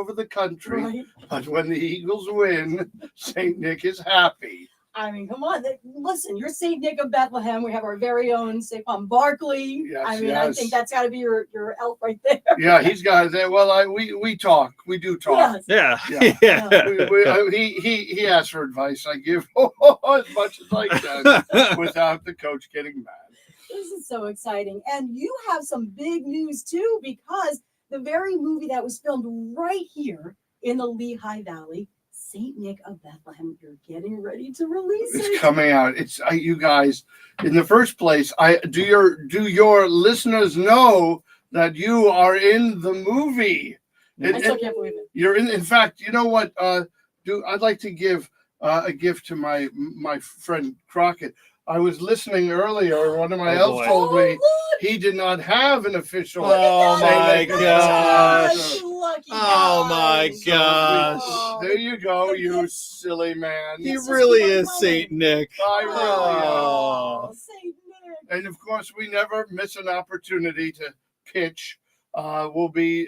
over the country. Right. But when the Eagles win, St. Nick is happy. I mean, come on. Listen, you're St. Nick of Bethlehem. We have our very own Saquon Barkley. Yes, I mean, yes. I think that's got to be your elf right there. Yeah, he's got that. Well, we talk. We do talk. Yes. Yeah. He asks for advice. I give as much as I can without the coach getting mad. This is so exciting. And you have some big news, too, because the very movie that was filmed right here in the Lehigh Valley, St. Nick of Bethlehem, you're getting ready to release it. It's coming out. It's you guys. In the first place, do your listeners know that you are in the movie? I still can't believe it. You're in. In fact, you know what? I'd like to give a gift to my friend Crockett. I was listening earlier. One of my elves told me he did not have an official. Oh my gosh! Lucky Oh my guys. gosh! There you go, you silly man. He really is Saint Nick. I really am. Oh, Saint Nick. And of course, we never miss an opportunity to pitch. We'll be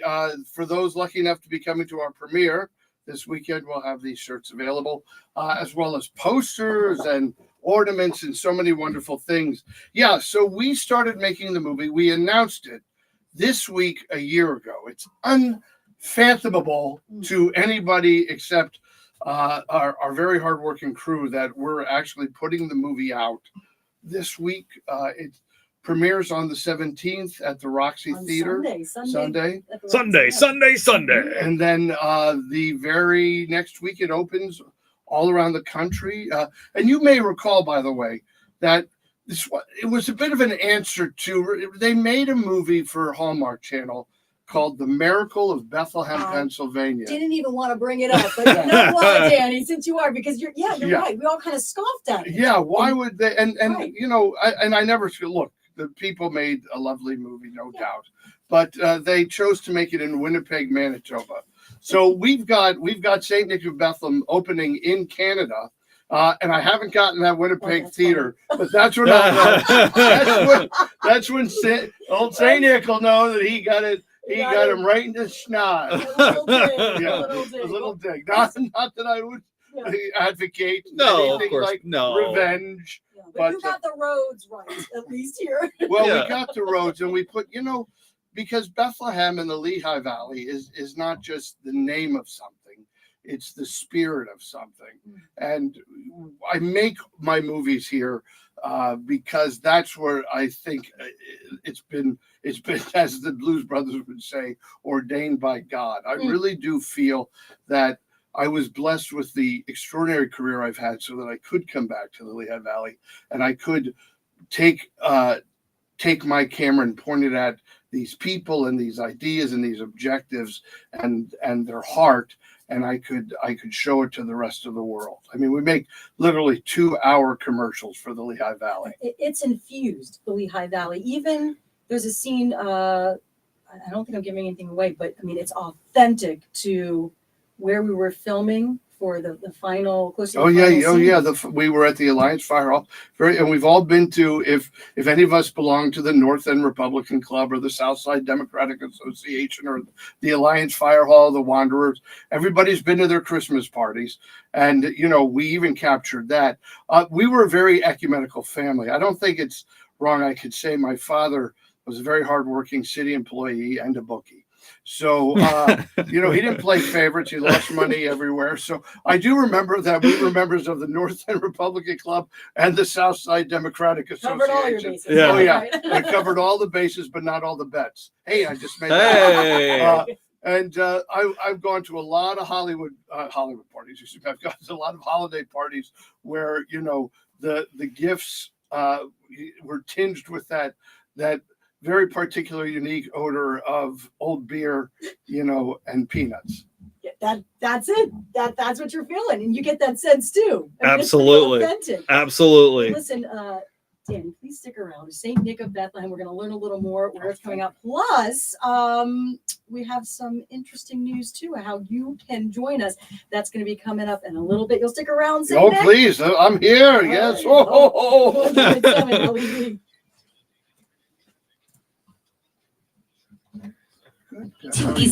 for those lucky enough to be coming to our premiere this weekend. We'll have these shirts available, as well as posters and ornaments and so many wonderful things. Yeah, so we started making the movie. We announced it this week a year ago. It's unfathomable to anybody except our very hardworking crew that we're actually putting the movie out this week. It premieres on the 17th at the Roxy Theater. Sunday. Sunday. And then the very next week it opens all around the country. And you may recall, by the way, that it was a bit of an answer to, they made a movie for Hallmark Channel called The Miracle of Bethlehem, Pennsylvania. Didn't even want to bring it up, but you know what, Danny, since you are, because you're right. We all kind of scoffed at it. Yeah, why would they? And right. You know, I never look. The people made a lovely movie, no doubt, but they chose to make it in Winnipeg, Manitoba. So we've got St. Nick of Bethlehem opening in Canada, and I haven't gotten that Winnipeg theater, but that's when old St. Nick will know that he got it. He got him right in the snot. A little dig. Not that I would advocate No, anything of course, like no. revenge. But you got the roads right, at least here. Well, we got the roads, and we put, because Bethlehem in the Lehigh Valley is not just the name of something, it's the spirit of something. And I make my movies here because that's where I think it's been, as the Blues Brothers would say, ordained by God. I really do feel that I was blessed with the extraordinary career I've had so that I could come back to the Lehigh Valley and I could take my camera and point it at these people and these ideas and these objectives and their heart, and I could show it to the rest of the world. I mean, we make literally 2-hour commercials for the Lehigh Valley. It's infused, the Lehigh Valley. Even there's a scene, I don't think I'm giving anything away, but I mean, it's authentic to where we were filming for the final. We were at the Alliance Fire Hall, and we've all been to. If any of us belong to the North End Republican Club or the South Side Democratic Association or the Alliance Fire Hall, the Wanderers, everybody's been to their Christmas parties, and we even captured that. We were a very ecumenical family. I don't think it's wrong. I could say my father was a very hardworking city employee and a bookie. So, he didn't play favorites. He lost money everywhere. So I do remember that we were members of the North End Republican Club and the South Side Democratic Association. Covered all your bases. Yeah. Oh, yeah. I covered all the bases, but not all the bets. Hey, I just made that. And I've gone to a lot of Hollywood parties. I've gone to a lot of holiday parties where, the gifts were tinged with that very particular, unique odor of old beer, and peanuts. That's it. That's what you're feeling, and you get that sense too. I mean, absolutely, absolutely. Listen, Danny, please stick around. St. Nick of Bethlehem. We're going to learn a little more where it's coming out. Plus, we have some interesting news too. How you can join us. That's going to be coming up in a little bit. You'll stick around. St. Nick? Please, I'm here. Yes. Good.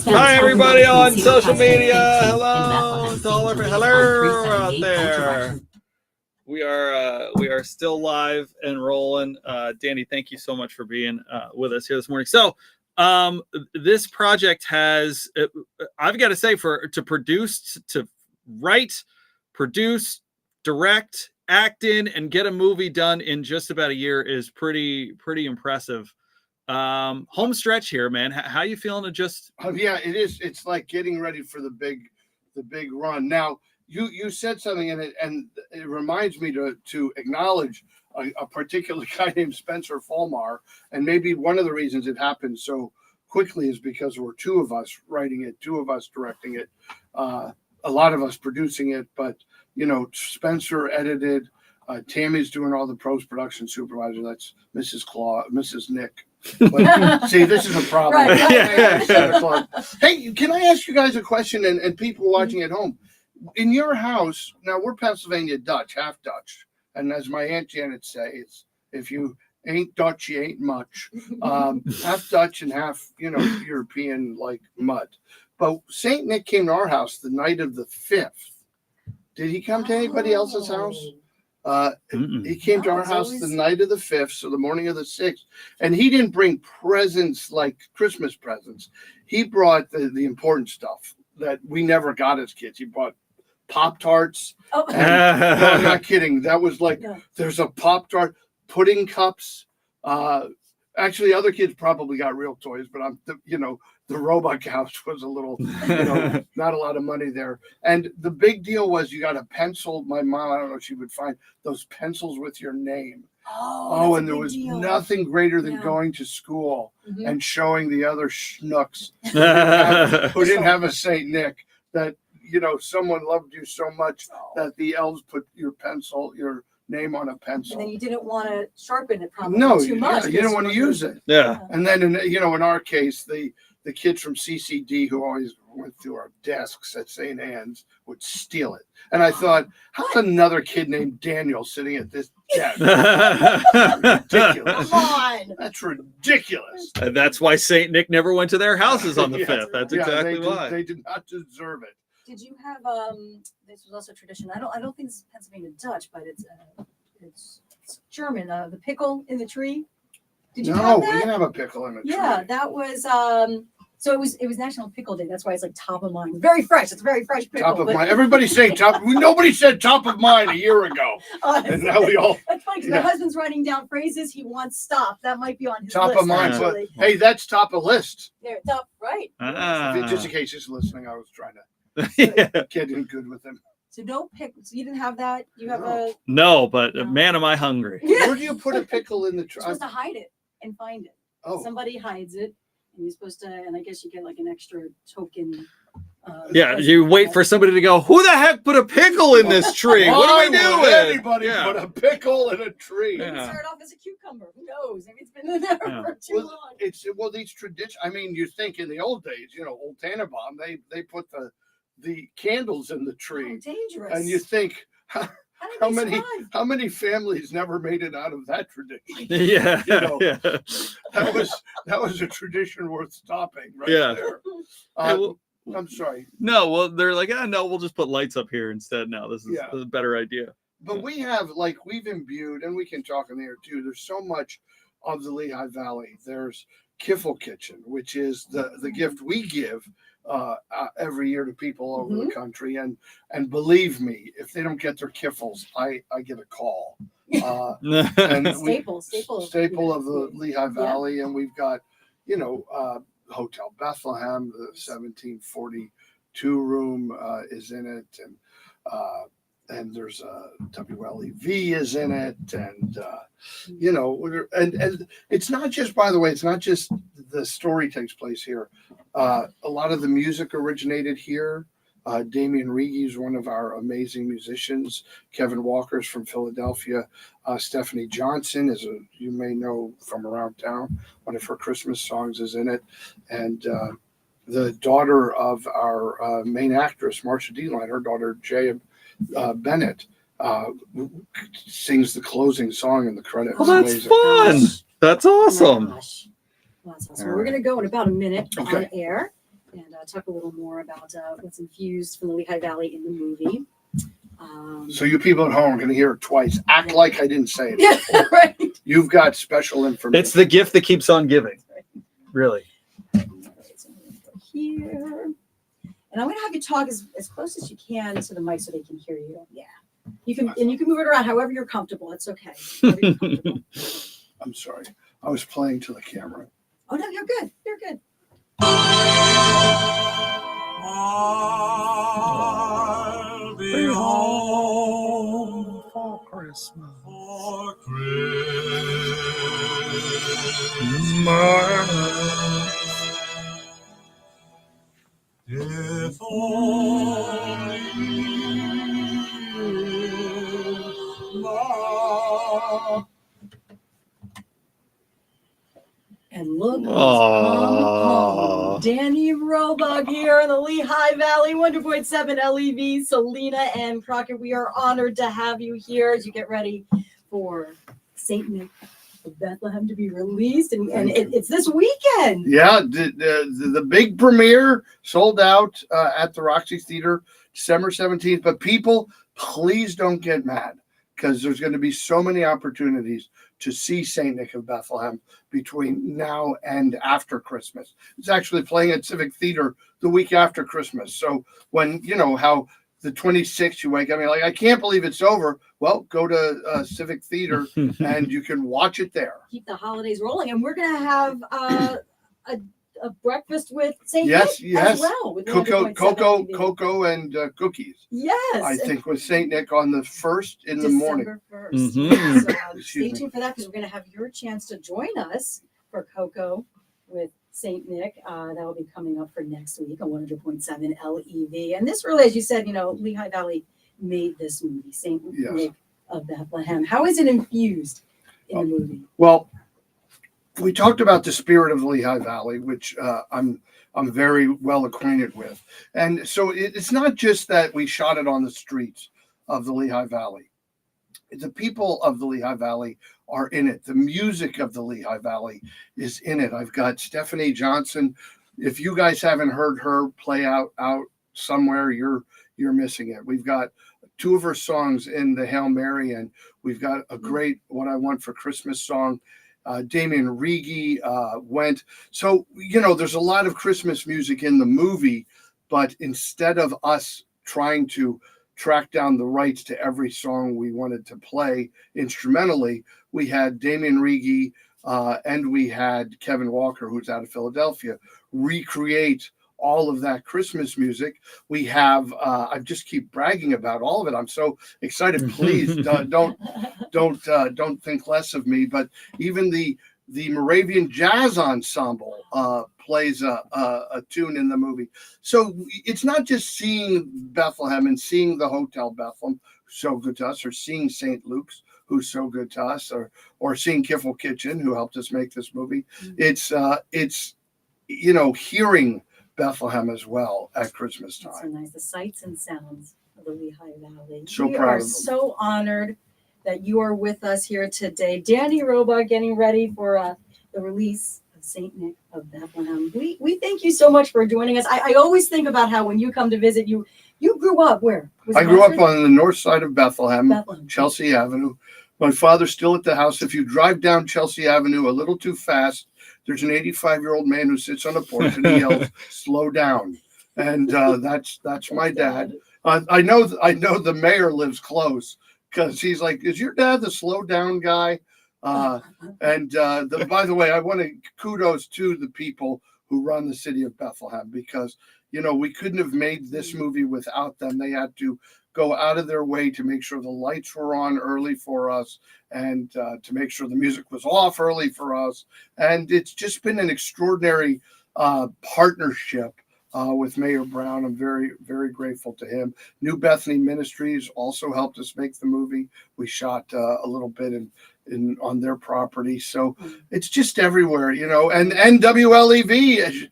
Hi, everybody on social media. Hello to all hello out there. We are still live and rolling. Danny, thank you so much for being with us here this morning. So, this project has, I've got to say, to produce, to write, produce, direct, act in, and get a movie done in just about a year is pretty impressive. Home stretch here, man. How you feeling to just yeah, it is. It's like getting ready for the big run. Now you said something in it, and it reminds me to acknowledge a particular guy named Spencer Fulmar, and maybe one of the reasons it happened so quickly is because there were two of us writing it, two of us directing it, a lot of us producing it, but Spencer edited, Tammy's doing all the post-production supervisor, that's Mrs. Nick. But, see, this is a problem. Right. Yeah. Hey, can I ask you guys a question, and people watching at home? In your house, now we're Pennsylvania Dutch, half Dutch, and as my Aunt Janet says, if you ain't Dutch, you ain't much. Half Dutch and half, European like mud. But Saint Nick came to our house the night of the 5th. Did he come to anybody else's house? He came to our house the night of the 5th, so the morning of the 6th, and he didn't bring presents like Christmas presents. He brought the important stuff that we never got as kids. He brought Pop-Tarts. No, I'm not kidding. That was like, there's a Pop-Tart, pudding cups. Actually, other kids probably got real toys, but the Roebuck house was a little, not a lot of money there. And the big deal was you got a pencil. My mom, I don't know if she would find those pencils with your name. And there was nothing greater than going to school and showing the other schnooks who didn't have a Saint Nick that, someone loved you so much that the elves put your name on a pencil. And then you didn't want to sharpen it probably too much. You didn't want to use it. Yeah. And then, in our case, the kids from CCD who always went through our desks at St. Anne's would steal it. And I thought, how's another kid named Daniel sitting at this desk? Ridiculous. Come on. That's ridiculous. And that's why Saint Nick never went to their houses on the 5th. That's exactly why. They did not deserve it. Did you have this was also tradition. I don't think this is Pennsylvania Dutch, but it's German. The pickle in the tree. Did you have that? We didn't have a pickle in the tree. Yeah, that was so it was National Pickle Day. That's why it's like top of mind. Very fresh. It's a very fresh pickle. Top of mind. Everybody's saying top. Nobody said top of mind a year ago. And now we all. That's funny because my husband's writing down phrases he wants stopped. That might be on his top list. Of mind. But, hey, that's top of list. There, top right. Just in case he's listening, I was trying to get in good with him. So no pickle. So you didn't have that. You have but man, am I hungry? Yeah. Where do you put a pickle in the tree? You're supposed to hide it and find it. Oh. Somebody hides it, and you're supposed to. And I guess you get like an extra token. You wait for somebody to go, who the heck put a pickle in this tree? What are we doing? Anybody put a pickle in a tree? Maybe it started off as a cucumber. Who knows? Maybe it's been in there for too long. These traditions. I mean, you think in the old days, old Tannenbaum, they put the candles in the tree. Oh, dangerous. And you think how many families never made it out of that tradition? Yeah. That was a tradition worth stopping there. I'm sorry. No, well, they're like, no, we'll just put lights up here instead now. This is a better idea. But we have, we've imbued, and we can talk in there too, there's so much of the Lehigh Valley. There's Kiffle Kitchen, which is the gift we give every year to people over the country. And believe me, if they don't get their kiffles, I get a call. And staple of the Lehigh Valley. And we've got, Hotel Bethlehem, the 1742 room is in it. And there's a WLEV is in it. And, and it's not just, by the way, it's not just the story takes place here. A lot of the music originated here. Damian Regie is one of our amazing musicians. Kevin Walker's from Philadelphia. Stephanie Johnson is you may know from around town. One of her Christmas songs is in it. And the daughter of our main actress, Marsha D-Line, her daughter, Jaya Bennett, sings the closing song in the credits. Oh, that's fun. That's awesome. Well, that's awesome. We're going to go in about a minute on Okay. air and talk a little more about what's infused from the Lehigh Valley in the movie. So you people at home are going to hear it twice. Act like I didn't say it. Yeah, right. You've got special information. It's the gift that keeps on giving. Really. So I'm gonna go here. And I'm going to have you talk as close as you can to the mic so they can hear you. Yeah. You can move it around however you're comfortable. It's okay. However you're comfortable. I'm sorry. I was playing to the camera. Oh no, you're good. You're good. I'll be home for Christmas. for Christmas. If only love. And look who's Aww. home. Danny Roebuck here in the Lehigh Valley, 100.7 LEV, Selena and Crockett. We are honored to have you here as you get ready for St. Nick of Bethlehem to be released. And it's this weekend. Yeah, the big premiere sold out at the Roxy Theater December 17th. But people, please don't get mad because there's going to be so many opportunities to see St. Nick of Bethlehem between now and after Christmas. It's actually playing at Civic Theater the week after Christmas. So when, how the 26th you wake up and you're like, I can't believe it's over. Well, go to Civic Theater and you can watch it there. Keep the holidays rolling. And we're going to have a breakfast with St. Yes, Nick yes. as well. With Cocoa and cookies. Yes. I think with St. Nick on the 1st in the morning. December 1st. Mhm. So Excuse stay me. tuned for that because we're going to have your chance to join us for Cocoa with St. Nick. That will be coming up for next week on 100.7 LEV. And this really, as you said, Lehigh Valley made this movie, St. Yes. Nick of Bethlehem. How is it infused in the movie? Well, we talked about the spirit of the Lehigh Valley, which I'm very well acquainted with. And so it's not just that we shot it on the streets of the Lehigh Valley. The people of the Lehigh Valley are in it. The music of the Lehigh Valley is in it. I've got Stephanie Johnson. If you guys haven't heard her play out somewhere, you're missing it. We've got two of her songs in the Hail Mary, and we've got a great What I Want for Christmas song. Damian Rigi went. So, there's a lot of Christmas music in the movie, but instead of us trying to track down the rights to every song we wanted to play instrumentally, we had Damian Rigi and we had Kevin Walker, who's out of Philadelphia, recreate all of that Christmas music. We have, I just keep bragging about all of it. I'm so excited. Please don't think less of me. But even the Moravian Jazz Ensemble plays a tune in the movie. So it's not just seeing Bethlehem and seeing the Hotel Bethlehem, so good to us, or seeing St. Luke's, who's so good to us, or seeing Kiffle Kitchen, who helped us make this movie. Mm-hmm. It's hearing Bethlehem as well at Christmas So time. nice. The sights and sounds of the Lehigh Valley. So we proud are of them. so honored that you are with us here today. Danny Roebuck getting ready for the release of St. Nick of Bethlehem. We thank you so much for joining us. I always think about how when you come to visit, you grew up where? Was I it grew up Westford? on the north side of Bethlehem, Bethlehem. Chelsea Avenue. My father's still at the house. If you drive down Chelsea Avenue a little too fast, there's an 85-year-old man who sits on a porch and he yells, "Slow down!" And that's my dad. I know the mayor lives close because he's like, "Is your dad the slow down guy?" By the way, I want to kudos to the people who run the city of Bethlehem because we couldn't have made this movie without them. They had to go out of their way to make sure the lights were on early for us and to make sure the music was off early for us. And it's just been an extraordinary partnership with Mayor Brown. I'm very, very grateful to him. New Bethany Ministries also helped us make the movie. We shot a little bit on their property. So it's just everywhere, and WLEV,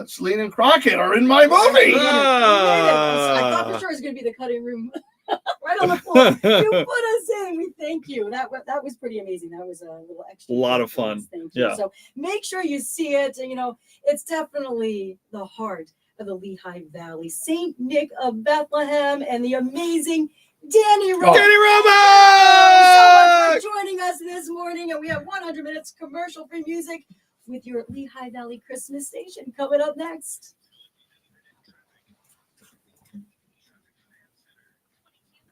Selena and Crockett are in my movie. I thought for sure it was going to be the cutting room. Right on the floor. You put us in. We thank you. That was pretty amazing. That was a little extra. A lot of fun. Thank you. Yeah. So make sure you see it. You know, it's definitely the heart of the Lehigh Valley. Saint Nick of Bethlehem and the amazing Danny Roebuck. Danny So Roebuck! much for joining us this morning. And we have 100 minutes commercial-free music with your Lehigh Valley Christmas station coming up next.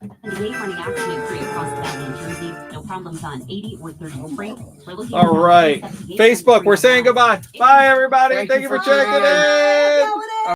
And late morning afternoon free across the valley in Jersey. No problems on 80 or 30 freight. We're looking All right. Facebook, we're saying goodbye. Bye, everybody. Thank you for checking in. Look how it